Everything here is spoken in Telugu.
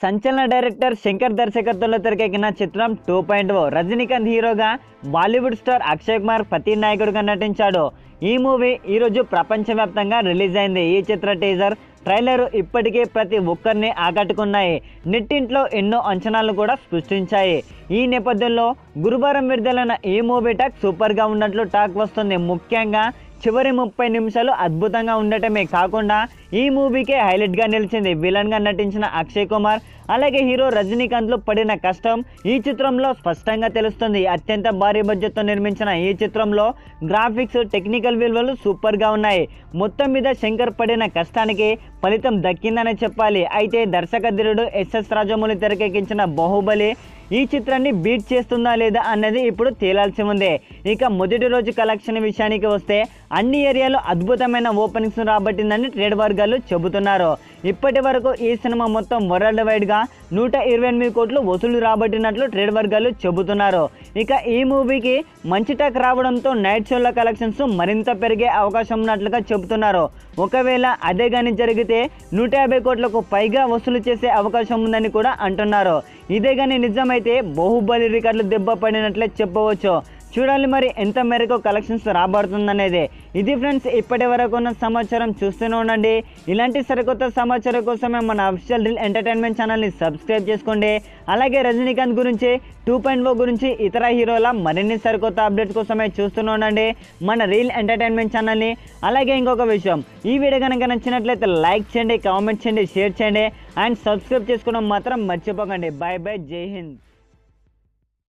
సంచలన డైరెక్టర్ శంకర్ దర్శకత్వంలో తెరకెక్కిన చిత్రం 2.0 రజనీకాంత్ హీరోగా బాలీవుడ్ స్టార్ అక్షయ్ కుమార్ ప్రతి నాయకుడిగా నటించాడు. ఈ మూవీ ఈరోజు ప్రపంచవ్యాప్తంగా రిలీజ్ అయింది. ఈ చిత్ర టీజర్ ట్రైలర్ ఇప్పటికే ప్రతి ఒక్కరిని ఆకట్టుకున్నాయి. నెట్టింట్లో ఎన్నో అంచనాలు కూడా సృష్టించాయి. ఈ నేపథ్యంలో గురువారం విడుదలైన ఈ మూవీ టాక్ సూపర్గా ఉన్నట్లు టాక్ వస్తుంది. ముఖ్యంగా చివరి 30 నిమిషాలు అద్భుతంగా ఉండటమే కాకుండా ఈ మూవీకే హైలైట్గా నిలిచింది. విలన్గా నటించిన అక్షయ్ కుమార్ అలాగే హీరో రజనీకాంత్లు పడిన కష్టం ఈ చిత్రంలో స్పష్టంగా తెలుస్తుంది. అత్యంత భారీ బడ్జెట్తో నిర్మించిన ఈ చిత్రంలో గ్రాఫిక్స్, టెక్నికల్ విలువలు సూపర్గా ఉన్నాయి. మొత్తం మీద శంకర్ పడిన కష్టానికి ఫలితం దక్కిందనే చెప్పాలి. అయితే దర్శకధీరుడు ఎస్ఎస్ రాజమౌళి తెరకెక్కించిన బాహుబలి ఈ చిత్రాన్ని బీట్ చేస్తుందా లేదా అన్నది ఇప్పుడు తేలాల్సి ఉంది. ఇక మొదటి రోజు కలెక్షన్ విషయానికి వస్తే అన్ని ఏరియాలో అద్భుతమైన ఓపెనింగ్స్ రాబట్టిందని ట్రేడ్ వర్గాలు చెబుతున్నారు. ఇప్పటి వరకు ఈ సినిమా మొత్తం వరల్డ్ వైడ్గా 128 కోట్లు వసూలు రాబట్టినట్లు ట్రేడ్ వర్గాలు చెబుతున్నారు. ఇక ఈ మూవీకి మంచి టాక్ రావడంతో నైట్ షోల కలెక్షన్స్ మరింత పెరిగే అవకాశం ఉన్నట్లుగా చెబుతున్నారు. ఒకవేళ అదే కానీ జరిగితే 150 కోట్లకు పైగా వసూలు చేసే అవకాశం ఉందని కూడా అంటున్నారు. ఇదే కానీ నిజమైతే బాహుబలి రికార్డులు దెబ్బ పడినట్లే చెప్పవచ్చు. చూడాలి మరి ఎంత మేరకు కలెక్షన్స్ రాబడుతుందనేది. ఇది ఫ్రెండ్స్ ఇప్పటి వరకు ఉన్న సమాచారం. చూస్తూనే ఉండండి. ఇలాంటి సరికొత్త సమాచారం కోసమే మన అఫీషియల్ రీల్ ఎంటర్టైన్మెంట్ ఛానల్ని సబ్స్క్రైబ్ చేసుకోండి. అలాగే రజనీకాంత్ గురించి 2.0 గురించి ఇతర హీరోల మరిన్ని సరికొత్త అప్డేట్స్ కోసమే చూస్తూనే ఉండండి మన రీల్ ఎంటర్టైన్మెంట్ ఛానల్ని. అలాగే ఇంకొక విషయం, ఈ వీడియో కనుక నచ్చినట్లయితే లైక్ చేయండి, కామెంట్ చేయండి, షేర్ చేయండి అండ్ సబ్స్క్రైబ్ చేసుకోవడం మాత్రం మర్చిపోకండి. బై బై, జై హింద్.